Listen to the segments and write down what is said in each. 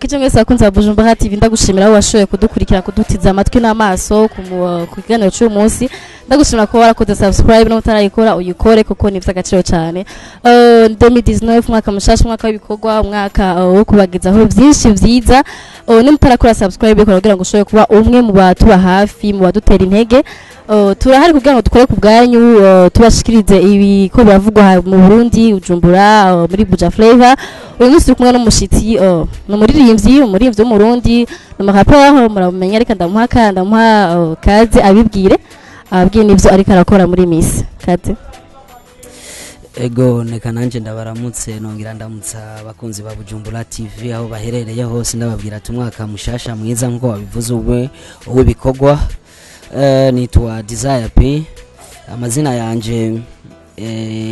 ndabaramukije mwese bakunze Bujumbura TV ndagushimira aho washoboye kudukurikira kudutiza amatwi n'amaso ku kiganiro cy'uyu munsi ndagushimira ko warakoze subscribe no utarayikora uyikore kuko ni by'agaciro cyane 2019 mwaka mushasha mwaka w'ibikorwa umwaka wo kubagezaho byinshi byiza ni mutarakora subscribe kugira ngo ushobore kuba umwe mu batuba hafi mu badutera intege turahari kugira ngo dukore ku bwanyu tubashikirize ibiko biravugwa mu Burundi Bujumbura muri Buja Flavor uyu munsi kumwe n'umushitsi no muririmbyi wo mu Burundi no marapo muramenya ariko ndamuha kaze abibwire nivyo ariko arakora muri Miss kaze ego neka nanje ndabaramutse nongira ndamutsa abakunzi ba Bujumbura TV aho baherereye hose ndababwira ati umwaka mushasha mwiza nko wabivuze uw'ibikogwa nitwa Desire P amazina yanje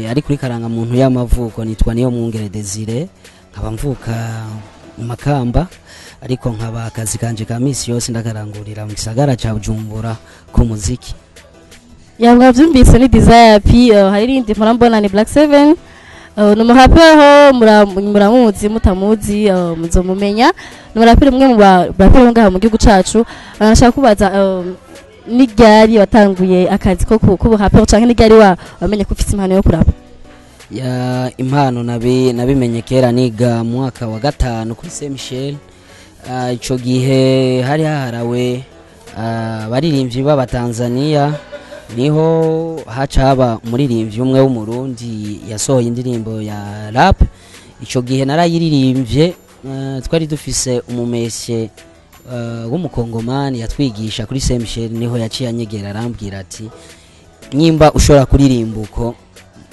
ari kuri karanga muntu y'amavuko nitwa niyo mwungere Desire nkaba mvuka mu Makamba ariko nkaba akazi kanje ka misi yose ndakarangurira mu gisagara ca Bujumbura ku muziki yamwa vyumvise ni Desire P hari rindi murambona ni Black 7 no muhapeho muramuzi mutamuzi muzomumenya no murapire mwe mu barapire ngaha mu gihugu cacu anashaka kubaza ni gari watanguye akazi ko kubuhapeho canke ni gari wamenye ko ufite impano yo kurapa ya impano nabimenye kera niga mwaka wa 5 kuri Saint Michel ico gihe hari haharawe baririmbyi baba Tanzania niho hacaba umuririmbyi umwe w'umurundi yasohoye indirimbo ya rap ico gihe narayiririmbye twari dufise umumeshe w'umukongomani yatwigisha kuri Saint Michel niho yaciye anyegera arambwira ati nyimba ushobora kuririmba uko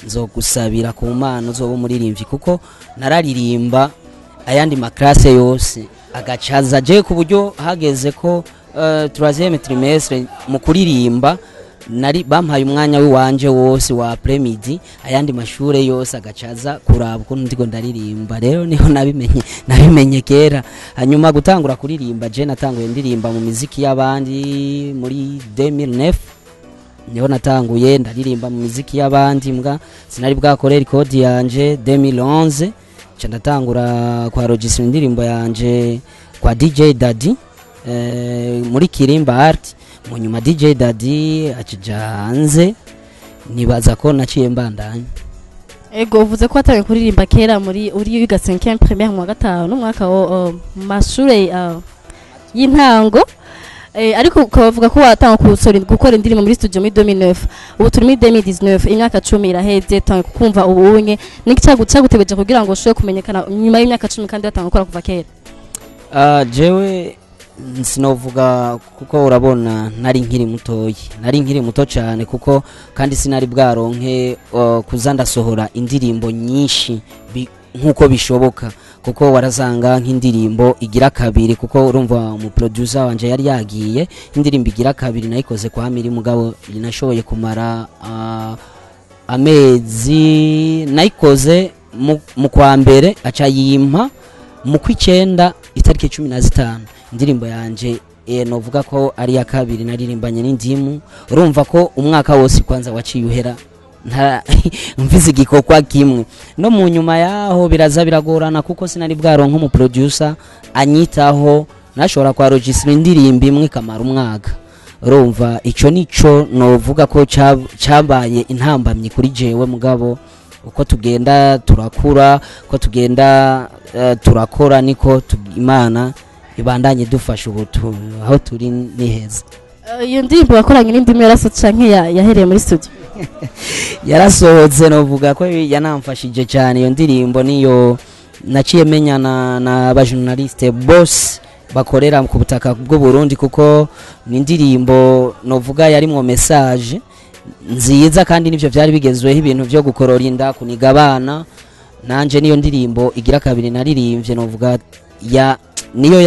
nzogusabira ku mpano zo umuririmbyi kuko nararirimba ayandi maklase yose agacaza je ku buryo hageze ko 3e trimestre mu kuririmba nari bampaye umwanya w'iwanje wose wa premidi ayandi mashure yose agacaza kuraba ko ndiko ndaririmba rero niho nabimenye kera hanyuma gutangura kuririmba je natanguye ndirimba mu muziki y'abandi muri 2009 niho natanguye ndaririmba mu muziki y'abandi mbwa sinari bwakore record yanje 2011 cha ndatangura kwa register indirimbo yanje kwa DJ Daddy muri Kirimba Art mu nyuma DJ Daddy akija hanze nibaza ko naciye mbandanye ego uvuze ko ataye kuririmba kera muri uri yiga 5e première mu 5 mwaka wo mashure y'intango ariko ukavuga ko watanga gukora indirimbo muri studio muri 2009 ubu turi muri 2019 imyaka 10 iraheze tange kumva ubunye niki cyagutebeje kugira ngo ushobore kumenyekana nyuma y'imyaka 10 kandi watanga gukora kuva kera jewe sinovuga kuko urabona nari nkiri muto cyane kuko kandi sinari bwaronke kuza ndasohora indirimbo nyinshi nkuko bishoboka kuko warazanga nk'indirimbo igira kabiri kuko urumva mu producer wanje yari yagiye indirimbo igira kabiri nayikoze kwa Miri mugabo linashoboye kumara amezi nayikoze mu kwa mbere aca yimpa mu kw'icenda itariki 15 indirimbo yanje novuga ko ari ya kabiri naririmbanye n'indimu urumva ko umwaka wose kwanza waciye uhera mvize igikokwa kimwe no mu nyuma yaho biraza biragorana kuko sinari bwaronka mu producer anyitaho nashobora kwa register indirimbo imwe kamara umwaka urumva ico nico novuga ko cabaye intambamye kuri jewe mugabo uko tugenda turakura uko tugenda turakora niko Imana ibandanye dufasha ubutu aho turi niheza iyo ndirimbo wakoranye n'indimi yarasohotse canke yahereye muri studio yarasohotse novuga ko yanamfashije cyane iyo ndirimbo niyo naciye menyana na ba journaliste boss bakorera ku butaka bw'u Burundi kuko ni indirimbo novuga yarimwo message nziza kandi nivyo byari bigezweho ibintu byo gukorora inda kuniga abana nanje niyo ndirimbo igira kabiri naririmbye novuga niyo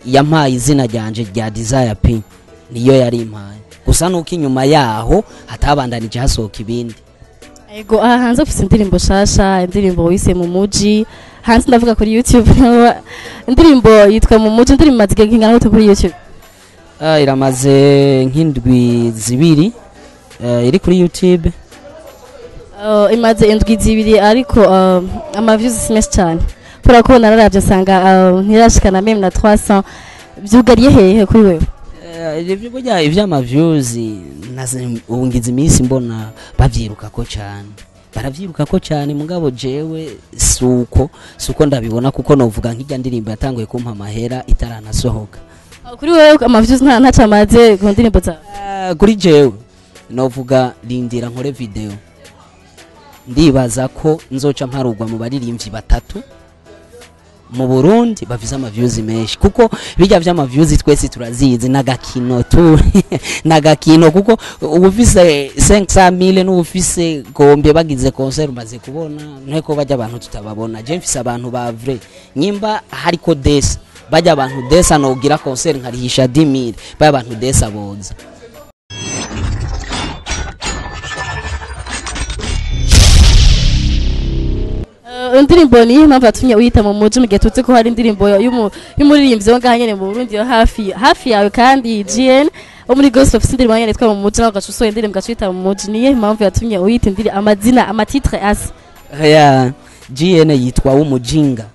yampaye izina ryanje rya Desire P niyo yari impaye gusa nuko inyuma yaho hatabandanije hasohoka ibindi ego hanze ufite indirimbo shasha indirimbo wise mu muji hanze ndavuga kuri YouTube indirimbo yitwa mu muji indirimbo mazige nkingana gute kuri YouTube iramaze nk'indwi zibiri iri kuri YouTube imaze indwi zibiri ariko ama views simese cyane turakubona naravye sanga ntirashikana meme na 300 vyugariye hehe kuri wewe ibyo burya ivyama views ubungize iminsi mbona bavyiruka ko cyane baravyiruka ko cyane mugabo jewe suko ndabibona kuko novuga nk'ijya ndirimbo yatanguye kumpa amahera itaranasohoka kuri wewe amaviews ntacamaze ku ndirimbo za kuri jewe novuga lindira nkore video ndibaza ko nzoca mparugwa mu baririmbyi batatu mu Burundi bafise amaviews menshi kuko bijya vy'amaviews twese turazizi nagakino tu nagakino kuko ubufise 500,000 n'ubufise gombe bagize concert maze kubona nteko bajya abantu tutababona je mfise abantu ba vrai nyimba hariko desa bajya abantu desa no ugira concert nkarihisha 10,000 bajya abantu desa boza indirimbo ni impamvu yatumye uyita mu muji mu gihe tuzi ko hari indirimbo y'umuririmbyi wo ngaha nyene mu Burundi yo hafi yawe kandi GN wo muri Ghost of Cinderella nyene twa mu muji naho gacusoye indirimbo gacita mu muji niye impamvu yatumye uyita amazina amatitre asa ya GN yitwa umujinga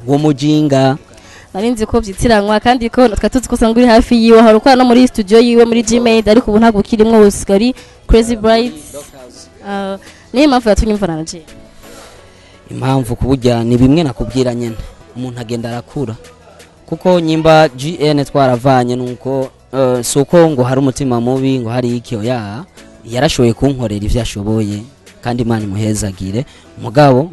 wo mujinga narinzi ko vyitiranwa kandi ko twatuzi ko sanga uri hafi yiwe hari ukora no muri studio yiwe muri Gmail ariko ubu ntabwo kirimwo usigari Crazy Bright ni impamvu yatumye mvana na je impamvu kubujya ni bimwe nakubwira nyene umuntu agenda arakura kuko nyimba GN twaravanye nuko suko ngo hari umutima mubi ngo hari iki oya yarashoboye kunkorera ivyo ashoboye kandi Imana imuhezagire mugabo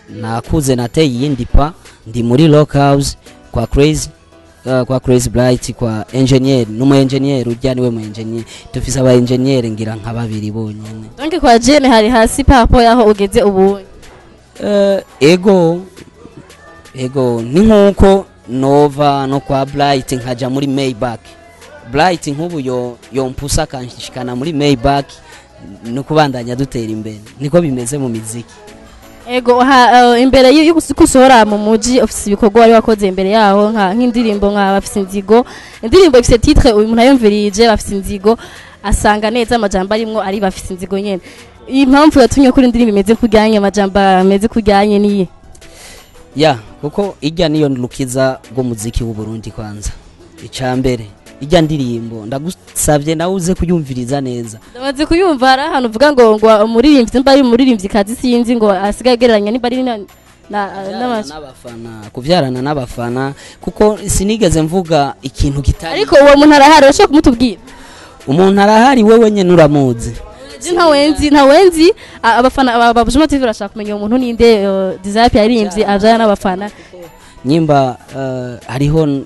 nakuze nateye yindi pa ndi muri Lockhouse kwa Crazy Bright kwa engineer numu engineer ujyani we mu engineer tufise aba engineer ngira nka babiri bonyene donc kwa GN hari hasi papo yaho ugeze ubu ego ni nkuko nova no kwa Bright nkaja muri Maybach Bright nkubu yo mpusa kanshikana muri Maybach no kubandanya dutera imbere niko bimeze mu miziki ego imbere y'ukusohora mu muji ofisi bikorwa wari wakoze imbere yaho nk'indirimbo nka bafise inzigo indirimbo ifise titre uyu muntu ayumvirije bafise inzigo asanga neza amajambo arimwo ari bafise inzigo nyene impamvu yatumye kuri indirimbo imeze kujyanye amajambo ameze kujyanye niye ya kuko ijya niyo lukiza go muziki w'u Burundi kwanza icambere ijya ndirimbo ndagusavye nawe uze kuyumviriza neza ndamaze kuyumva ara hano uvuga ngo umuririmbyi mba ari umuririmbyi kazi sinzi ngo asigaye gereranya ni bari n'abafana kuvyarana n'abafana kuko sinigeze mvuga ikintu kitari ariko uwo muntu arahari urashobora kumutubwira umuntu arahari wewe nyene uramuzi nta wenzi abafana babujuma TV barashaka kumenya umuntu ninde Desire yaririmbye avyana n'abafana nyimba hariho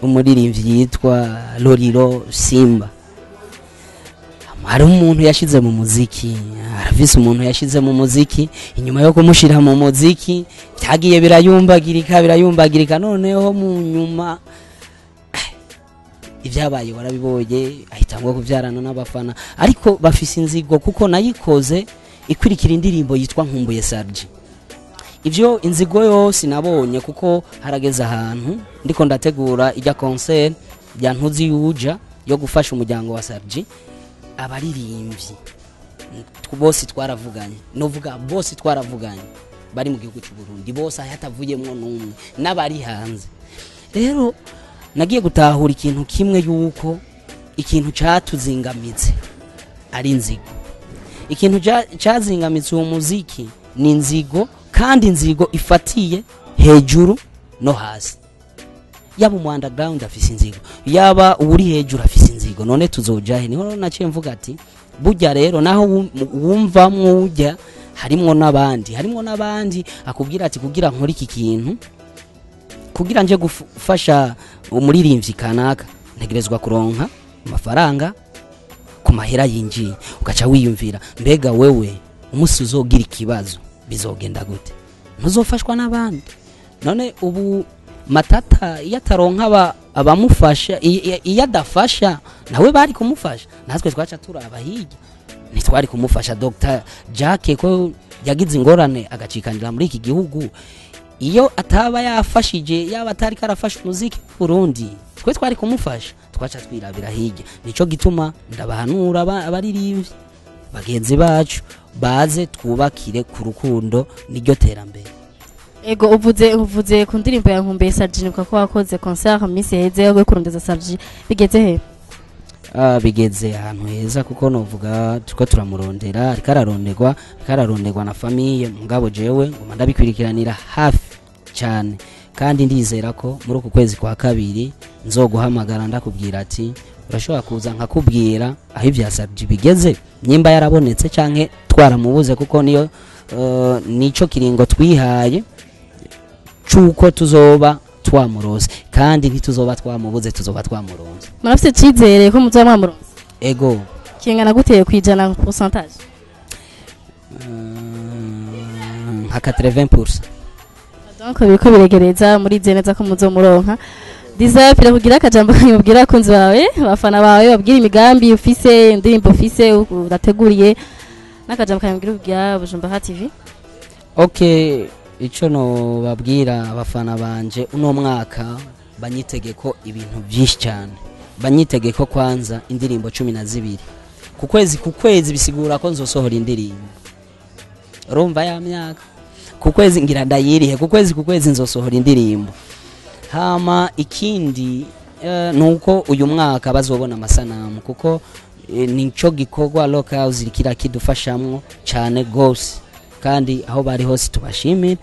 umuririmbyi yitwa Loriro Simba hari umuntu yashize mu muziki arafise umuntu yashize mu muziki inyuma yo kumushira mu muziki byagiye birayumbagirika noneho mu nyuma ivyabaye warabiboye ahitangwa kuvyarana n'abafana ariko bafise inzigo kuko nayikoze ikwirikira indirimbo yitwa Nkumbuye Sarji ivyo inzigo yose nabonye kuko harageze ahantu ndiko ndategura ijya concert ya ntuzi yuja yo gufasha umuryango wa Sarji abaririmbyi bose twaravuganye novuga bose twaravuganye bari mu gihugu cy'u Burundi bose ahatavuyemwo numwe n'abari hanze rero nagiye gutahura ikintu kimwe yuko ikintu cyatuzingamitse ari inzigo ikintu cyazingamitse uwo muziki ni inzigo kandi inzigo ifatiye hejuru no hasi yaba mu underground afise inzigo yaba uri hejuru afise inzigo none tuzojahe niho naciye mvuga ati burya rero naho wumva mwujya harimwo nabandi akubwira ati kugira nkora iki kintu kugira nje gufasha umuririmbyi kanaka ntegerezwa kuronka amafaranga ku mahera yinjiye ugaca wiyumvira mbega wewe umunsi uzogira ikibazo bizogenda gute ntuzofashwa n'abandi none ubu matata yataronka abamufasha iyadafasha nawe bari kumufasha natwe twaca turaba hirya ntitwari kumufasha Dr. Jacques ko yagize ingorane agacikanira muri iki gihugu iyo ataba yafashije yaba atari karafasha umuziki Burundi twe twari kumufasha twaca twirabira hirya nico gituma ndabahanura abaririmbyi bagenzi bacu baze twubakire ku rukundo niryo terambere. Ego uvuze ku ndirimbo ya Nkumbuye Sarji nibuka ko wakoze concert Miss Heze yo kurondeza Sarji bigeze he? Bigeze ahantu heza kuko novuga tuko turamurondera ariko araronderwa na famille mugabo jewe ngoma ndabikurikiranira hafi cyane kandi ndizera ko muri uku kwezi kwa kabiri nzoguhamagara ndakubwira ati urashobora kuza nkakubwira aho ibya Sarji bigeze nyimba yarabonetse canke twaramubuze kuko niyo nico kiringo twihaye cuko tuzoba twamurose kandi ntituzoba twamubuze tuzoba twamuronze. Murafite cizere ko muzoba mwamuronze? Ego kingana guteye kwijana pourcentage? Nka 80%. Donc biriko biregereza muri zeneza ko muzomuronka. Desire kugira akajambo kanyubwira kunzi bawe bafana bawe babwira imigambi ufise indirimbo ufise urateguriye n'akajambo kanyubwira Bujumbura TV. Okay, ico no babwira abafana banje uno mwaka banyitegeko ibintu byinshi cyane. Banyitegeko kwanza indirimbo 12 ku kwezi bisigura ko nzosohora indirimbo. Urumva ya myaka ku kwezi ngira ndayirihe ku kwezi nzosohora indirimbo. Hama ikindi nuko uyu mwaka bazobona amasanamu kuko nico gikorwa local zirikira kidufashamwo cyane gose kandi aho bari hose tubashimira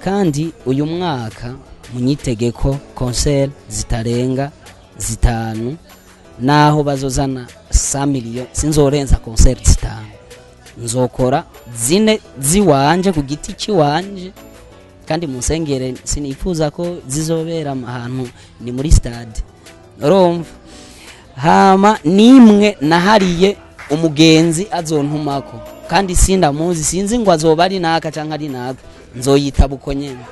kandi uyu mwaka munyitegeko concert zitarenga 5 naho bazozana 100 million sinzorenza concert 5 nzokora 4 ziwanje ku giti ciwanje kandi musengere sinifuza ko zizobera ahantu ni muri stade urumva. Hama nimwe nahariye umugenzi azontumako kandi sindamuzi sinzi ngo azoba ari naka canka ari naka nzoyita buko nyene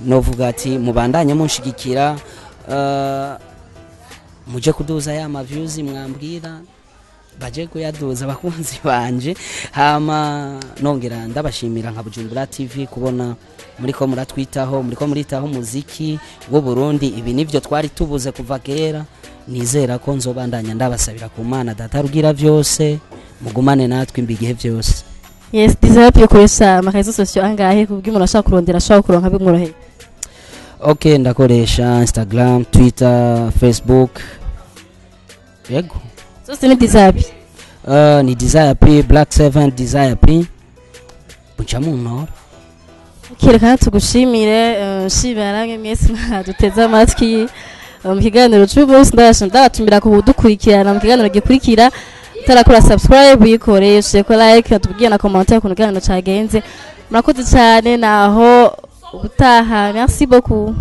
novuga ati mubandanye munshigikira muje kuduza ya ma views mwambwira baje kuyaduza bakunzi banje. Hama nongera ndabashimira nka Bujumbura TV kubona muriko muratwitaho muriko muritaho muziki wo Burundi ibi nivyo twari tubuze kuva kera. Nizera ko nzobandanya ndabasabira ku Mana data rugira vyose mugumane natwe imbigihe vyose. Yes, Desire koresha amarezo sociaux angahe kubwi umuntu ashaka kurondera ashaka kuronka bimworoheye? Okay, ndakoresha Instagram, Twitter, Facebook. Yego. Zose ni Desire. Ni Desire P Black 7 Desire P. Bucamu nora. Kireka tugushimire shibarange mwese duteza amatwi mu kiganiro cy'umunsi ndabatumira ko dukurikirana mu kiganiro gikurikira tarakora subscribe yikore sheko like atubwiye na commentaire ku kiganiro cyagenze. Murakoze cyane naho ubutaha. Merci beaucoup.